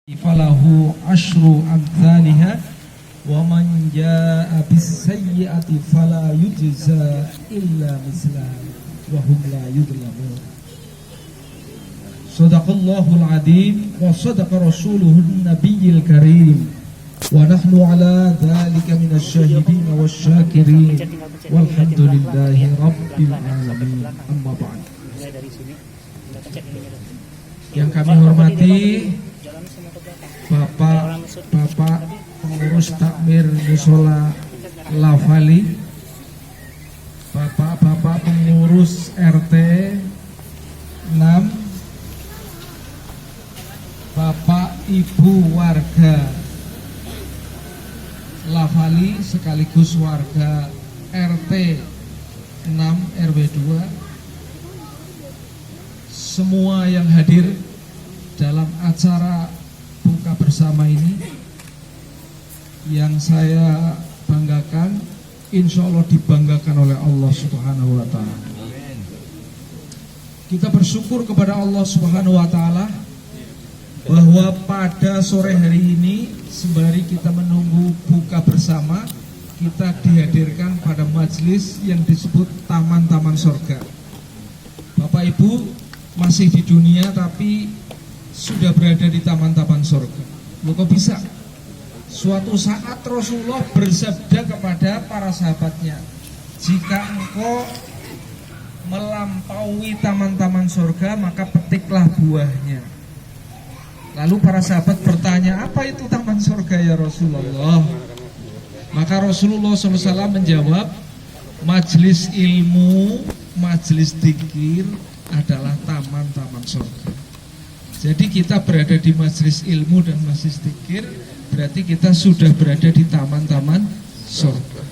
falahu asyru amthaliha wa man jaa bis-sayyi'ati fala yujza illa mislaha wa hum la yudlamun. Shadaqallahul adzim wa shadaqa rasuluhun nabiyyil karim wa nahnu ala dzalika minasyahidin wasyakirin walhamdulillahi rabbil alamin. Amma ba'd. Yang kami hormati Bapak pengurus takmir Musola Lafali, Bapak pengurus RT 6, Bapak Ibu warga Lafali sekaligus warga RT 6 RW 2, semua yang hadir dalam acara buka bersama ini, yang saya banggakan, insya Allah dibanggakan oleh Allah Subhanahu wa Ta'ala. Kita bersyukur kepada Allah Subhanahu wa Ta'ala bahwa pada sore hari ini, sembari kita menunggu buka bersama, kita dihadirkan pada majelis yang disebut Taman-Taman Sorga. Bapak Ibu masih di dunia tapi sudah berada di taman-taman surga. Loh, kok bisa? Suatu saat Rasulullah bersabda kepada para sahabatnya, jika engkau melampaui taman-taman surga, maka petiklah buahnya. Lalu para sahabat bertanya, apa itu taman surga ya Rasulullah? Maka Rasulullah SAW menjawab, majelis ilmu, majelis dzikir adalah taman-taman surga. Jadi kita berada di majelis ilmu dan majelis dzikir, berarti kita sudah berada di taman-taman surga.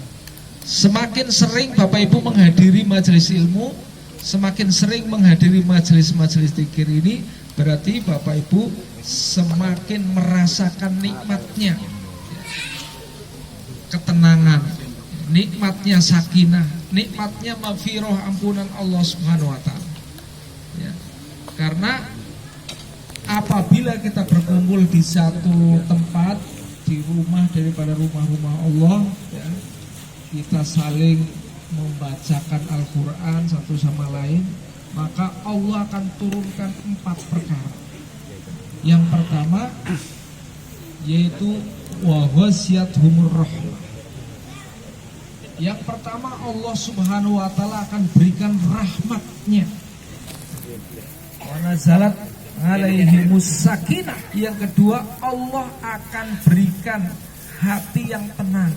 Semakin sering Bapak Ibu menghadiri majelis ilmu, semakin sering menghadiri majelis-majelis dzikir ini, berarti Bapak Ibu semakin merasakan nikmatnya ketenangan, nikmatnya sakinah, nikmatnya maghfirah, ampunan Allah Subhanahu wa Ta'ala. Ya. Karena apabila kita berkumpul di satu tempat, di rumah daripada rumah-rumah Allah, ya, kita saling membacakan Al-Quran satu sama lain, maka Allah akan turunkan 4 perkara. Yang pertama yaitu wa ghasyiyatuhumur rahmah. Yang pertama, Allah Subhanahu wa Ta'ala akan berikan rahmatnya. Wa nazalat alaihimus sakinah. Yang kedua, Allah akan berikan hati yang tenang.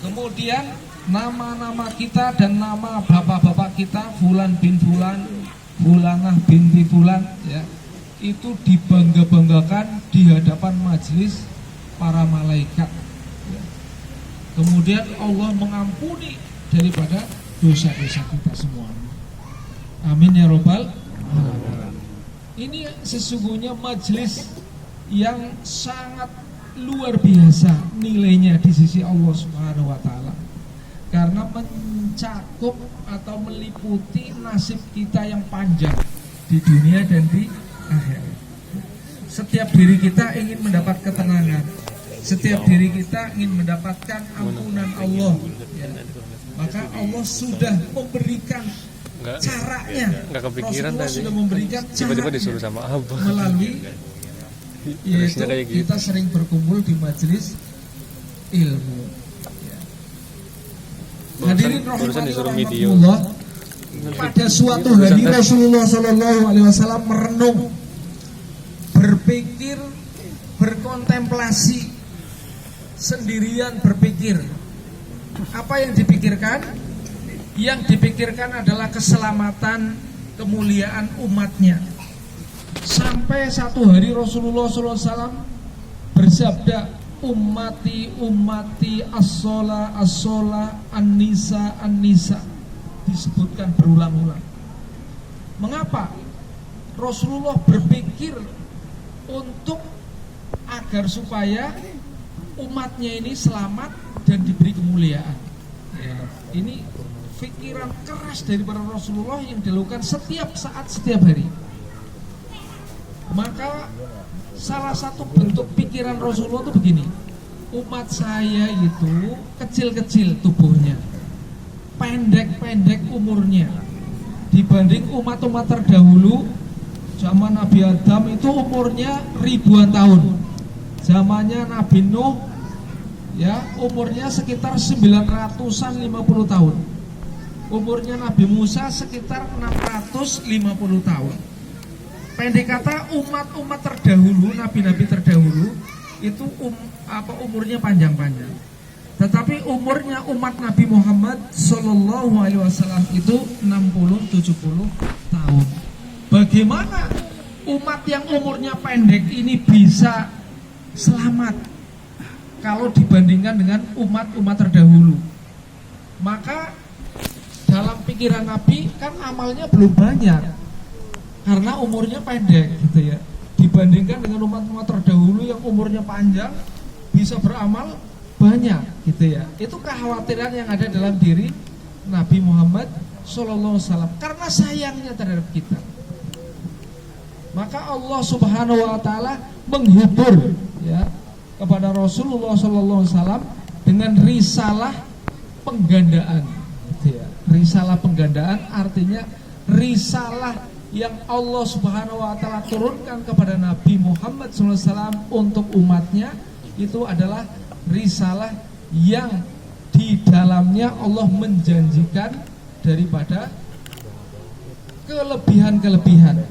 Kemudian nama-nama kita dan nama bapak-bapak kita, Fulan bin Fulan, Fulanah binti Fulan, ya, itu dibangga-banggakan di hadapan majelis para malaikat, ya. Kemudian Allah mengampuni daripada dosa-dosa kita semua. Amin ya robbal alamin. Ini sesungguhnya majelis yang sangat luar biasa nilainya di sisi Allah Subhanahu wa Ta'ala, karena mencakup atau meliputi nasib kita yang panjang di dunia dan di akhirat. Setiap diri kita ingin mendapat ketenangan, setiap diri kita ingin mendapatkan ampunan Allah, ya. Maka Allah sudah memberikan caranya. Rasulullah sudah memberikan tiba-tiba disuruh sama Abah melalui, yaitu kita sering berkumpul di majelis ilmu, ya. Hadirin rahimahullah, pada suatu hari Rasulullah SAW merenung, berpikir, berkontemplasi, sendirian berpikir. Apa yang dipikirkan? Yang dipikirkan adalah keselamatan, kemuliaan umatnya. Sampai satu hari Rasulullah SAW bersabda, ummati ummati as-shola as-shola an-nisa an-nisa, disebutkan berulang-ulang. Mengapa? Rasulullah berpikir untuk agar supaya umatnya ini selamat dan diberi kemuliaan, ya. Ini pikiran keras daripada Rasulullah yang dilakukan setiap saat, setiap hari. Maka salah satu bentuk pikiran Rasulullah itu begini, umat saya itu kecil-kecil tubuhnya, pendek-pendek umurnya, dibanding umat-umat terdahulu. Zaman Nabi Adam itu umurnya ribuan tahun, zamannya Nabi Nuh ya umurnya sekitar 950 tahun, umurnya Nabi Musa sekitar 650 tahun. Pendek kata, umat-umat terdahulu, nabi-nabi terdahulu itu umurnya panjang-panjang. Tetapi umurnya umat Nabi Muhammad Sallallahu Alaihi Wasallam itu 60-70 tahun. Bagaimana umat yang umurnya pendek ini bisa selamat kalau dibandingkan dengan umat-umat terdahulu? Maka dalam pikiran Nabi kan amalnya belum banyak karena umurnya pendek gitu ya. Dibandingkan dengan umat-umat terdahulu yang umurnya panjang bisa beramal banyak gitu ya. Itu kekhawatiran yang ada dalam diri Nabi Muhammad Sallallahu Alaihi Wasallam karena sayangnya terhadap kita. Maka Allah Subhanahu Wa Taala menghibur ya kepada Rasulullah Sallallahu Alaihi Wasallam dengan risalah penggandaan gitu ya. Risalah penggandaan artinya risalah yang Allah Subhanahu Wa Taala turunkan kepada Nabi Muhammad SAW untuk umatnya itu adalah risalah yang di dalamnya Allah menjanjikan daripada kelebihan-kelebihan.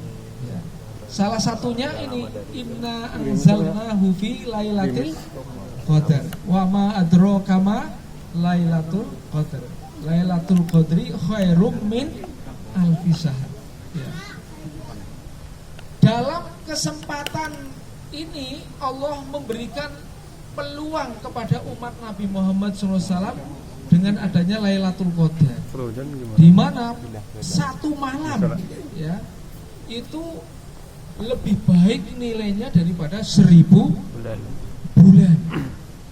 Salah satunya ini, inna anzalnahu fi lailatul qadar wa ma adraka ma lailatul qadar. Lailatul qadri khairum min alfi syahr. Ya. Dalam kesempatan ini Allah memberikan peluang kepada umat Nabi Muhammad SAW dengan adanya Lailatul Qadar, di mana satu malam ya itu lebih baik nilainya daripada 1000 bulan.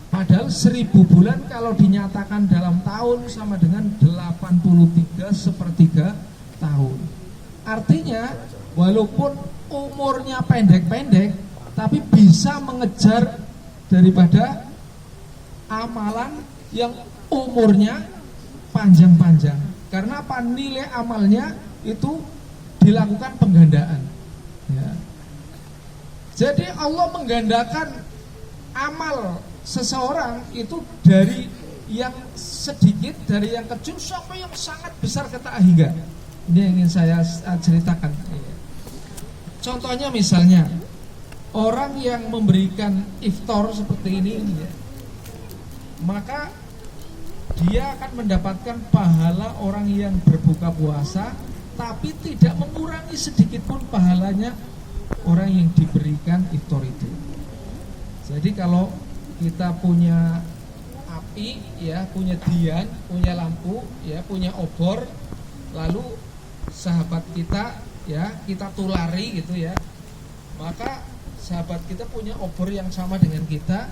Padahal 1000 bulan kalau dinyatakan dalam tahun sama dengan 83 sepertiga tahun. Artinya walaupun umurnya pendek-pendek tapi bisa mengejar daripada amalan yang umurnya panjang-panjang. Karena apa? Nilai amalnya itu dilakukan penggandaan ya. Jadi Allah menggandakan amal seseorang itu dari yang sedikit, dari yang kecil sampai yang sangat besar kata Ahingga. Ini yang ingin saya ceritakan. Contohnya misalnya orang yang memberikan iftar seperti ini ya, maka dia akan mendapatkan pahala orang yang berbuka puasa, tapi tidak mengurangi sedikit pun pahalanya orang yang diberikan iftar itu. Jadi kalau kita punya api ya, punya dian, punya lampu ya, punya obor, lalu sahabat kita ya, kita tulari gitu ya, maka sahabat kita punya obor yang sama dengan kita,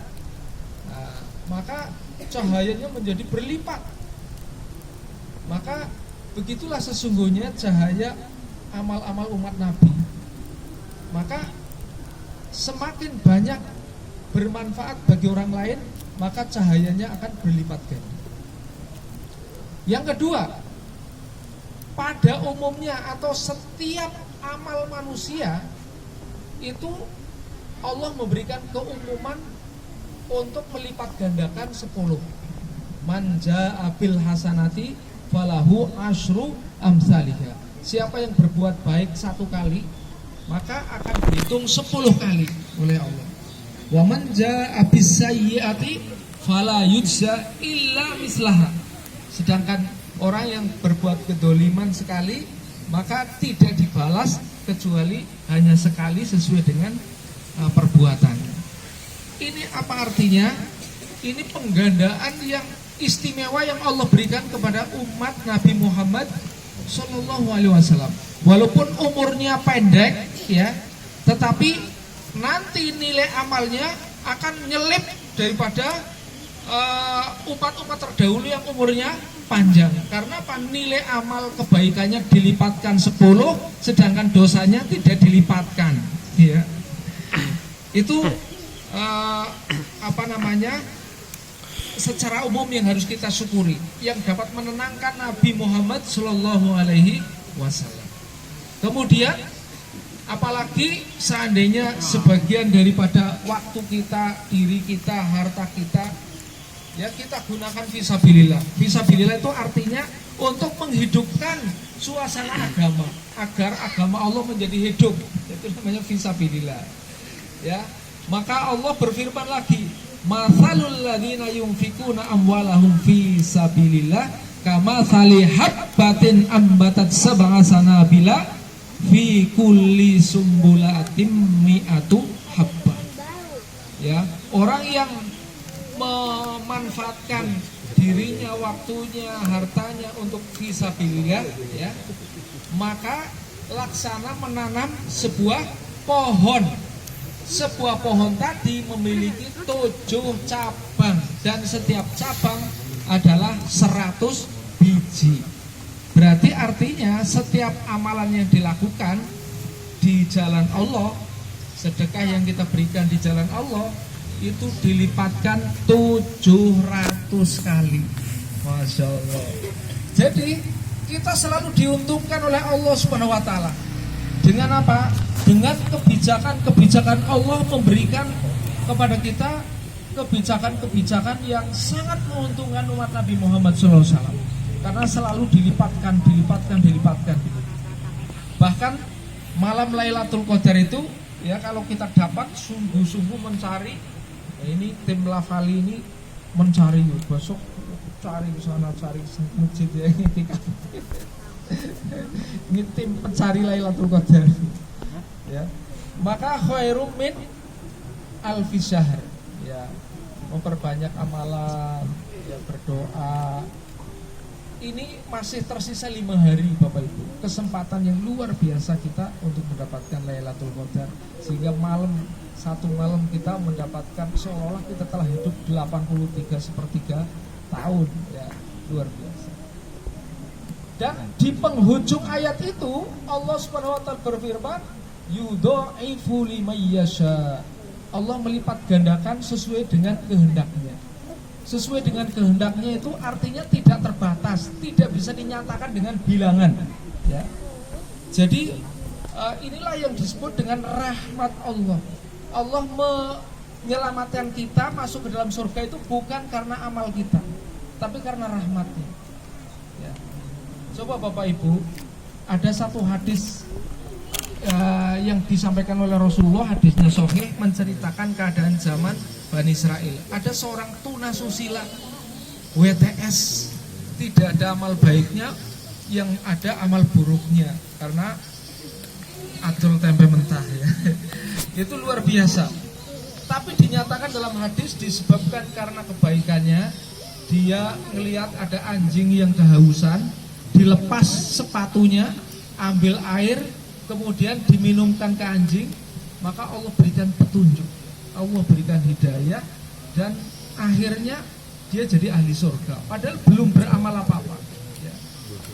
nah, maka cahayanya menjadi berlipat. Maka begitulah sesungguhnya cahaya amal-amal umat Nabi. Maka semakin banyak bermanfaat bagi orang lain, maka cahayanya akan berlipat ganda. Yang kedua, pada umumnya atau setiap amal manusia itu Allah memberikan keumuman untuk melipat gandakan 10. Man jaa bil hasanati falahu asyru amsalihha. Siapa yang berbuat baik 1 kali, maka akan dihitung 10 kali oleh Allah. Wa man jaa bis sayyiati fala yujza illa mislaha. Sedangkan orang yang berbuat kedoliman sekali, maka tidak dibalas kecuali hanya sekali sesuai dengan perbuatannya. Ini apa artinya? Ini penggandaan yang istimewa yang Allah berikan kepada umat Nabi Muhammad Sallallahu Alaihi Wasallam. Walaupun umurnya pendek, ya, tetapi nanti nilai amalnya akan nyelip daripada umat-umat terdahulu yang umurnya panjang. Karena apa? Nilai amal kebaikannya dilipatkan 10, sedangkan dosanya tidak dilipatkan. Ya. Itu secara umum yang harus kita syukuri, yang dapat menenangkan Nabi Muhammad Shallallahu Alaihi Wasallam. Kemudian apalagi seandainya sebagian daripada waktu kita, diri kita, harta kita, ya kita gunakan fisabilillah. Fisabilillah itu artinya untuk menghidupkan suasana agama, agar agama Allah menjadi hidup. Itu namanya fisabilillah. Ya, maka Allah berfirman lagi, "Matsalul ladzina yunfikuna amwalahum fi sabilillah kamatsali habbatin ambatat sab'a sanabila fi kulli sumbulatin mi'atu habbah." Ya, orang yang memanfaatkan dirinya, waktunya, hartanya untuk fisabilillah, ya, maka laksana menanam sebuah pohon. Sebuah pohon tadi memiliki 7 cabang dan setiap cabang adalah 100 biji. Berarti artinya setiap amalan yang dilakukan di jalan Allah, sedekah yang kita berikan di jalan Allah, itu dilipatkan 700 kali. Masya Allah. Jadi kita selalu diuntungkan oleh Allah Subhanahu wa Ta'ala. Dengan apa? Dengan kebijakan Allah memberikan kepada kita kebijakan-kebijakan yang sangat menguntungkan umat Nabi Muhammad SAW. Karena selalu dilipatkan. Bahkan malam Lailatul Qadar itu, ya, kalau kita dapat sungguh-sungguh mencari, ya, ini tim Lafali ini mencari, besok cari ke sana, cari masjid, ya, ini tim pencari Lailatul Qadar, ya. Maka khairum min alfi syahr, ya, memperbanyak amalan, ya, berdoa. Ini masih tersisa 5 hari, Bapak Ibu. Kesempatan yang luar biasa kita untuk mendapatkan Lailatul Qadar, sehingga satu malam kita mendapatkan seolah kita telah hidup 83/3 tahun, ya, luar biasa. Dan di penghujung ayat itu Allah Subhanahu wa Ta'ala berfirman, yudha'ifu liman yasha. Allah melipat gandakan sesuai dengan kehendaknya. Sesuai dengan kehendaknya itu artinya tidak terbatas, tidak bisa dinyatakan dengan bilangan, ya. Jadi inilah yang disebut dengan rahmat Allah. Allah menyelamatkan kita masuk ke dalam surga itu bukan karena amal kita, tapi karena rahmatnya, ya. Coba Bapak Ibu, ada satu hadis yang disampaikan oleh Rasulullah, hadisnya sahih, menceritakan keadaan zaman Bani Israel. Ada seorang tunasusila, WTS, tidak ada amal baiknya, yang ada amal buruknya, karena adol tempe mentah, ya. Itu luar biasa. Tapi dinyatakan dalam hadis disebabkan karena kebaikannya, dia ngelihat ada anjing yang kehausan, dilepas sepatunya, ambil air, kemudian diminumkan ke anjing, maka Allah berikan petunjuk, Allah berikan hidayah, dan akhirnya dia jadi ahli surga. Padahal belum beramal apa-apa, ya.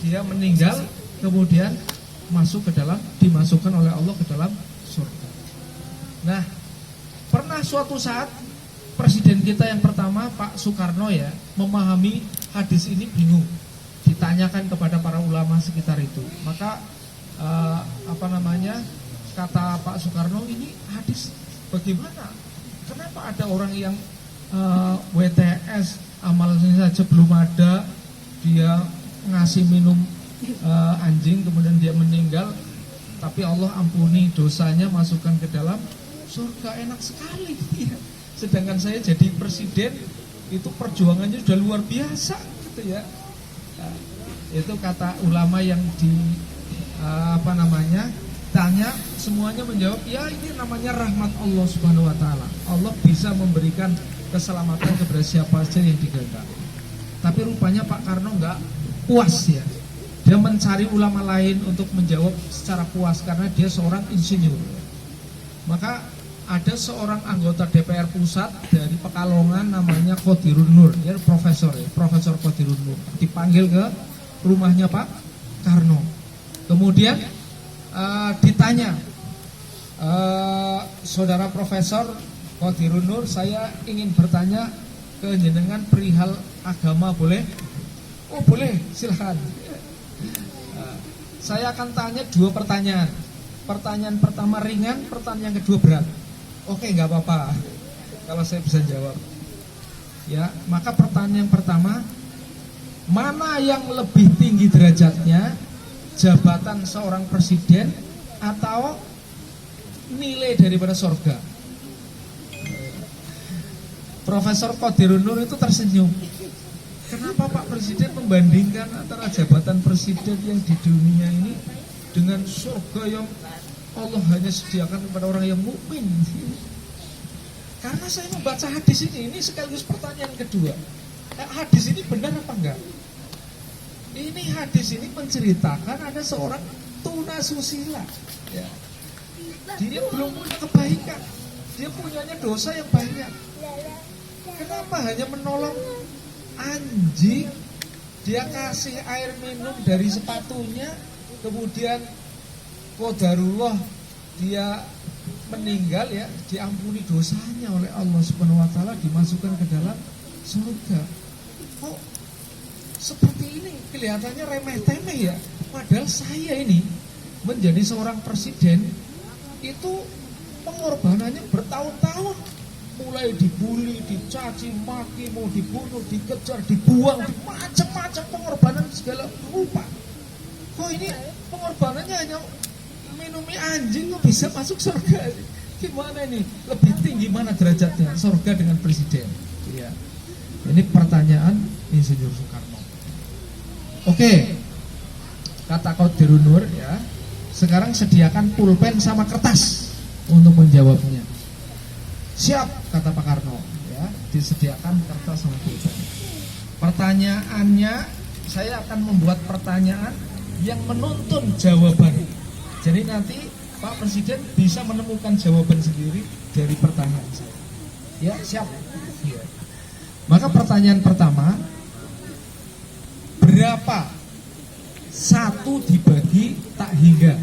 Dia meninggal, kemudian dimasukkan oleh Allah ke dalam surga. Nah, pernah suatu saat presiden kita yang pertama, Pak Soekarno, ya, memahami hadis ini bingung. Ditanyakan kepada para ulama sekitar itu, maka kata Pak Soekarno, ini hadis bagaimana? Kenapa ada orang yang WTS amalnya saja belum ada, dia ngasih minum anjing, kemudian dia meninggal, tapi Allah ampuni dosanya, masukkan ke dalam surga, enak sekali, ya. Sedangkan saya jadi presiden, itu perjuangannya sudah luar biasa, gitu, ya. Nah, itu kata ulama yang tanya, semuanya menjawab, ya, ini namanya rahmat Allah Subhanahu wa Ta'ala. Allah bisa memberikan keselamatan kepada siapa saja yang dikehendaki. Tapi rupanya Pak Karno enggak puas, ya. Dia mencari ulama lain untuk menjawab secara puas karena dia seorang insinyur. Maka ada seorang anggota DPR pusat dari Pekalongan namanya Qadirun Nur, dia Profesor Qadirun Nur, dipanggil ke rumahnya Pak Karno. Kemudian ditanya, Saudara Profesor Qadirun Nur, saya ingin bertanya ke jenengan perihal agama, boleh? Oh boleh, silahkan. Saya akan tanya 2 pertanyaan. Pertanyaan pertama ringan, pertanyaan kedua berat. Oke, nggak apa-apa kalau saya bisa jawab. Ya, maka pertanyaan pertama, mana yang lebih tinggi derajatnya, jabatan seorang presiden atau nilai daripada surga? Profesor Qadirun Nur itu tersenyum. Kenapa Pak Presiden membandingkan antara jabatan presiden yang di dunia ini dengan surga yang Allah hanya sediakan kepada orang yang mukmin? Karena saya membaca hadis ini sekaligus pertanyaan kedua. Hadis ini benar apa enggak? Ini hadis ini menceritakan ada seorang tunasusila, ya. Dia belum punya kebaikan, dia punyanya dosa yang banyak. Kenapa hanya menolong anjing? Dia kasih air minum dari sepatunya, kemudian qadarullah dia meninggal, ya, diampuni dosanya oleh Allah Subhanahu wa taala, dimasukkan ke dalam surga. Kok seperti ini kelihatannya remeh-temeh ya? Padahal saya ini menjadi seorang presiden itu pengorbanannya bertahun-tahun. Mulai dibully, dicaci maki, mau dibunuh, dikejar, dibuang, macam-macam pengorbanan segala rupa. Kok ini pengorbanannya hanya minumi anjing kok bisa masuk surga? Gimana ini? Lebih tinggi mana derajatnya surga dengan presiden? Ya. Ini pertanyaan Insinyur Soekarno. Oke, kata Qadirun Nur, ya. Sekarang sediakan pulpen sama kertas untuk menjawabnya. Siap, kata Pak Karno, ya, disediakan kertas sama pulpen. Pertanyaannya, saya akan membuat pertanyaan yang menuntun jawaban. Jadi nanti Pak Presiden bisa menemukan jawaban sendiri dari pertanyaan saya. Ya, siap. Ya. Maka pertanyaan pertama, berapa 1 dibagi tak hingga?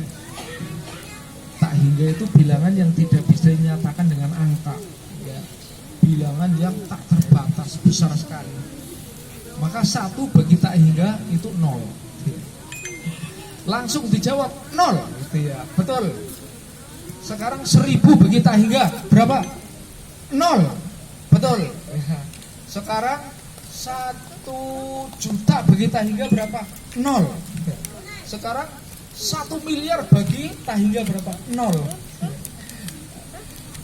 Tak hingga itu bilangan yang tidak bisa dinyatakan dengan angka, ya. Bilangan yang tak terbatas, besar sekali. Maka 1 bagi tak hingga itu 0. Langsung dijawab 0, gitu ya. Betul. Sekarang 1000 bagi tak hingga berapa? 0. Betul. Ya. Sekarang 1 juta bagi tak hingga berapa? 0. Ya. Sekarang 1 miliar bagi tak hingga berapa? 0.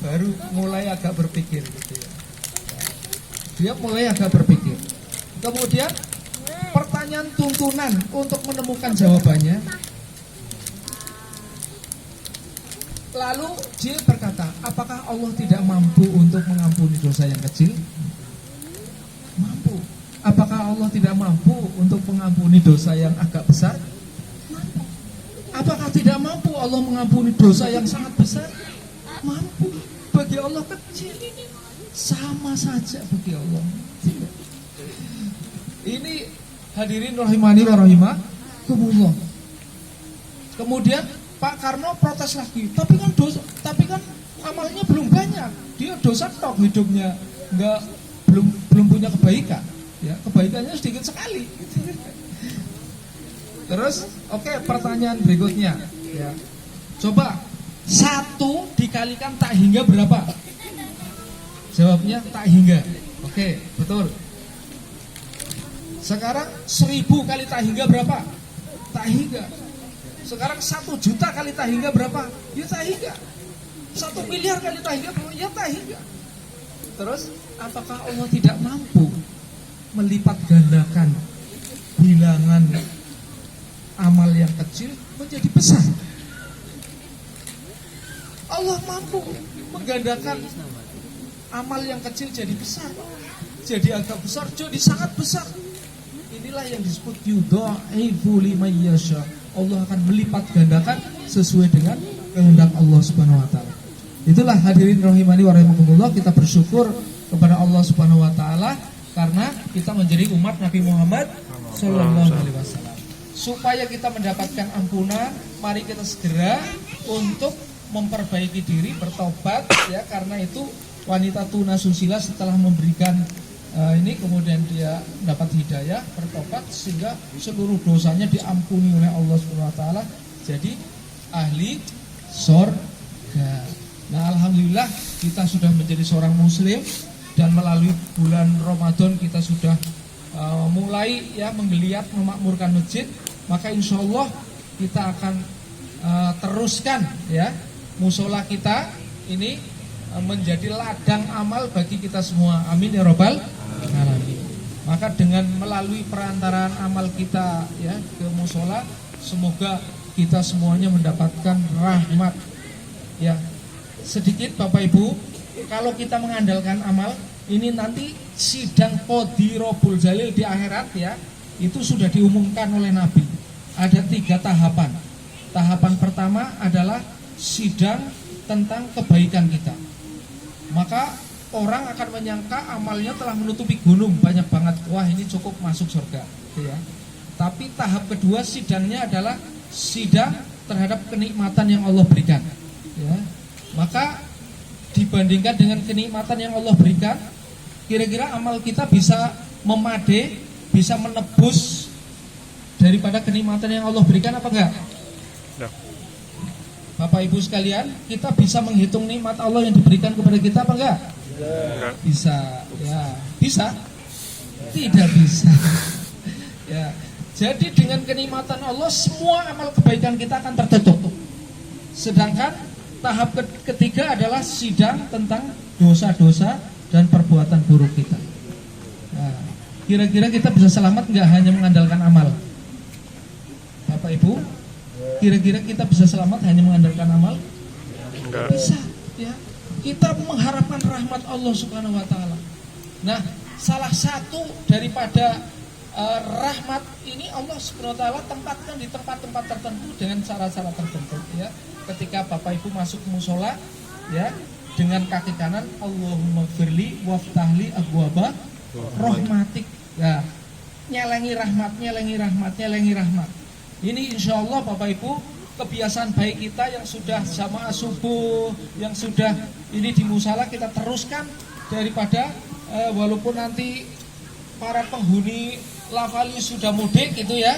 Baru mulai agak berpikir, gitu ya. Dia mulai agak berpikir. Kemudian pertanyaan tuntunan untuk menemukan jawabannya. Lalu dia berkata, apakah Allah tidak mampu untuk mengampuni dosa yang kecil? Mampu. Apakah Allah tidak mampu untuk mengampuni dosa yang agak besar? Mampu. Apakah tidak mampu Allah mengampuni dosa yang sangat besar? Mampu. Bagi Allah kecil, sama saja bagi Allah. Ini hadirin rahimani wa rahimakumullah. Kemudian Pak Karno protes lagi. Tapi kan amalnya belum banyak. Dia dosa tok hidupnya, belum punya kebaikan. Ya, kebaikannya sedikit sekali. Terus, oke, pertanyaan berikutnya, ya. Coba 1 dikalikan tak hingga berapa? Jawabnya tak hingga. Oke, betul. Sekarang 1000 kali tak hingga berapa? Tak hingga. Sekarang 1 juta kali tak hingga berapa? Ya tak hingga. 1 miliar kali tak hingga berapa? Ya tak hingga. Terus, apakah Allah tidak mampu melipat gandakan bilangan amal yang kecil menjadi besar? Allah mampu menggandakan amal yang kecil jadi besar, jadi agak besar, jadi sangat besar. Inilah yang disebut yudha'ifu liman yasha. Allah akan melipat gandakan sesuai dengan kehendak Allah Subhanahu wa taala. Itulah hadirin rahimani wa rahimakumullah, kita bersyukur kepada Allah Subhanahu wa taala karena kita menjadi umat Nabi Muhammad sallallahu alaihi wasallam. Supaya kita mendapatkan ampunan, mari kita segera untuk memperbaiki diri, bertobat ya, karena itu wanita tunasusila setelah memberikan ini kemudian dia dapat hidayah, bertobat sehingga seluruh dosanya diampuni oleh Allah Subhanahu wa taala, jadi ahli surga. Nah, alhamdulillah kita sudah menjadi seorang muslim dan melalui bulan Ramadan kita sudah mulai ya menggeliat memakmurkan masjid, maka insya Allah kita akan teruskan ya musola kita ini menjadi ladang amal bagi kita semua. Amin ya robbal alamin. Maka dengan melalui perantaraan amal kita ya ke musola, semoga kita semuanya mendapatkan rahmat. Ya, sedikit Bapak Ibu, kalau kita mengandalkan amal, ini nanti sidang Qadhi Rabbul Jalil di akhirat ya, itu sudah diumumkan oleh Nabi. Ada 3 tahapan. Tahapan pertama adalah sidang tentang kebaikan kita. Maka orang akan menyangka amalnya telah menutupi gunung, banyak banget, wah ini cukup masuk surga ya. Tapi tahap kedua sidangnya adalah sidang terhadap kenikmatan yang Allah berikan ya. Maka dibandingkan dengan kenikmatan yang Allah berikan, kira-kira amal kita bisa memadai, bisa menebus daripada kenikmatan yang Allah berikan apa enggak? Bapak Ibu sekalian, kita bisa menghitung nikmat Allah yang diberikan kepada kita apa enggak? Bisa, ya, bisa? Tidak bisa. Ya, jadi dengan kenikmatan Allah semua amal kebaikan kita akan tertutup. Sedangkan tahap ketiga adalah sidang tentang dosa-dosa dan perbuatan buruk kita. Nah, kira-kira kita bisa selamat enggak hanya mengandalkan amal? Bapak Ibu, kira-kira kita bisa selamat hanya mengandalkan amal? Bisa, ya. Kita mengharapkan rahmat Allah Subhanahu wa taala. Nah, salah satu daripada rahmat ini Allah Subhanahu wa taala tempatkan di tempat-tempat tertentu dengan cara-cara tertentu ya. Ketika Bapak Ibu masuk musola ya, dengan kaki kanan Allahumma firli waftahli abwaba rahmatik. Ya, nyelengi rahmat, nyelengi rahmat, nyelengi rahmat. Ini insya Allah Bapak Ibu kebiasaan baik kita yang sudah jamaah subuh, yang sudah ini di musala kita teruskan daripada walaupun nanti para penghuni Lafali sudah mudik gitu ya,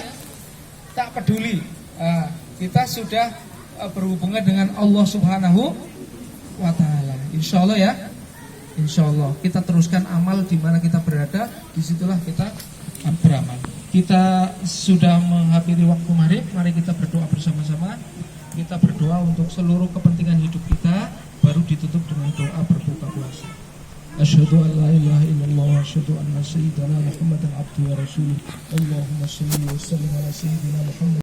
tak peduli. Kita sudah berhubungan dengan Allah Subhanahu wa taala. Insya Allah ya. Insya Allah kita teruskan amal di mana kita berada, disitulah kita beramal. Kita sudah menghampiri waktu maghrib, mari kita berdoa bersama-sama. Kita berdoa untuk seluruh kepentingan hidup kita, baru ditutup dengan doa berbuka puasa. Asyhadu an la ilaha illallah wa asyhadu anna sayyidana Muhammadan abduhu wa rasuluh. Allahumma shalli wa sallim ala sayyidina Muhammad.